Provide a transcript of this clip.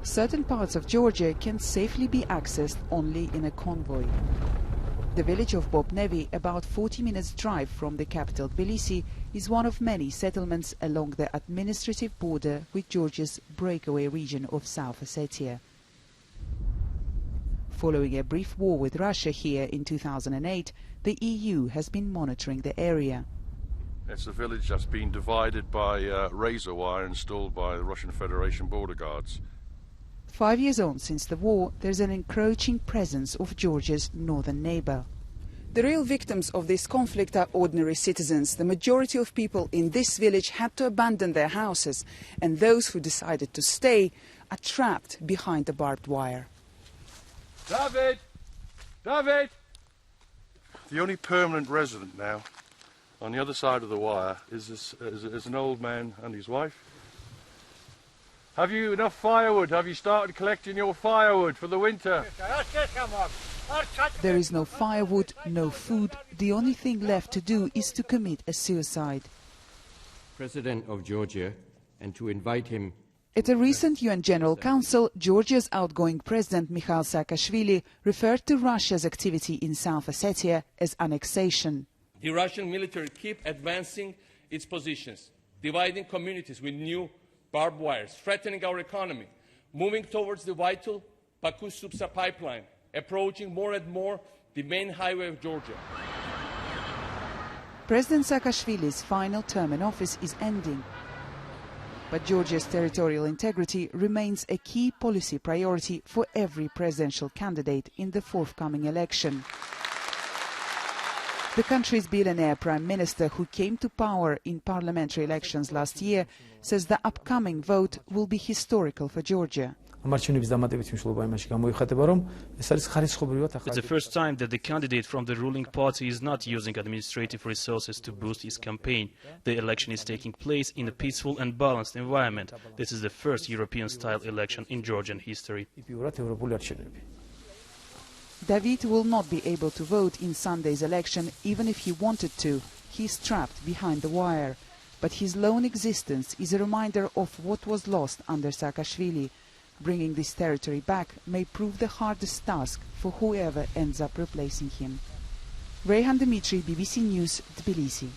Certain parts of Georgia can safely be accessed only in a convoy. The village of Bobnevi, about 40 minutes drive from the capital Tbilisi, is one of many settlements along the administrative border with Georgia's breakaway region of South Ossetia. Following a brief war with Russia here in 2008, the EU has been monitoring the area. It's a village that's been divided by razor wire installed by the Russian Federation border guards. 5 years on since the war, there's an encroaching presence of Georgia's northern neighbor. The real victims of this conflict are ordinary citizens. The majority of people in this village had to abandon their houses, and those who decided to stay are trapped behind the barbed wire. David! David! The only permanent resident now on the other side of the wire is an old man and his wife. Have you enough firewood? Have you started collecting your firewood for the winter? There is no firewood, no food. The only thing left to do is to commit a suicide. President of Georgia, and to invite him. At a recent UN General Council, Georgia's outgoing President Mikhail Saakashvili referred to Russia's activity in South Ossetia as annexation. The Russian military keep advancing its positions, dividing communities with new barbed wires, threatening our economy, moving towards the vital Baku-Supsa pipeline, approaching more and more the main highway of Georgia. President Saakashvili's final term in office is ending. But Georgia's territorial integrity remains a key policy priority for every presidential candidate in the forthcoming election. The country's billionaire prime minister, who came to power in parliamentary elections last year, says the upcoming vote will be historical for Georgia. It's the first time that the candidate from the ruling party is not using administrative resources to boost his campaign. The election is taking place in a peaceful and balanced environment. This is the first European-style election in Georgian history. David will not be able to vote in Sunday's election even if he wanted to. He is trapped behind the wire. But his lone existence is a reminder of what was lost under Saakashvili. Bringing this territory back may prove the hardest task for whoever ends up replacing him. Rayhan Demytrie, BBC News, Tbilisi.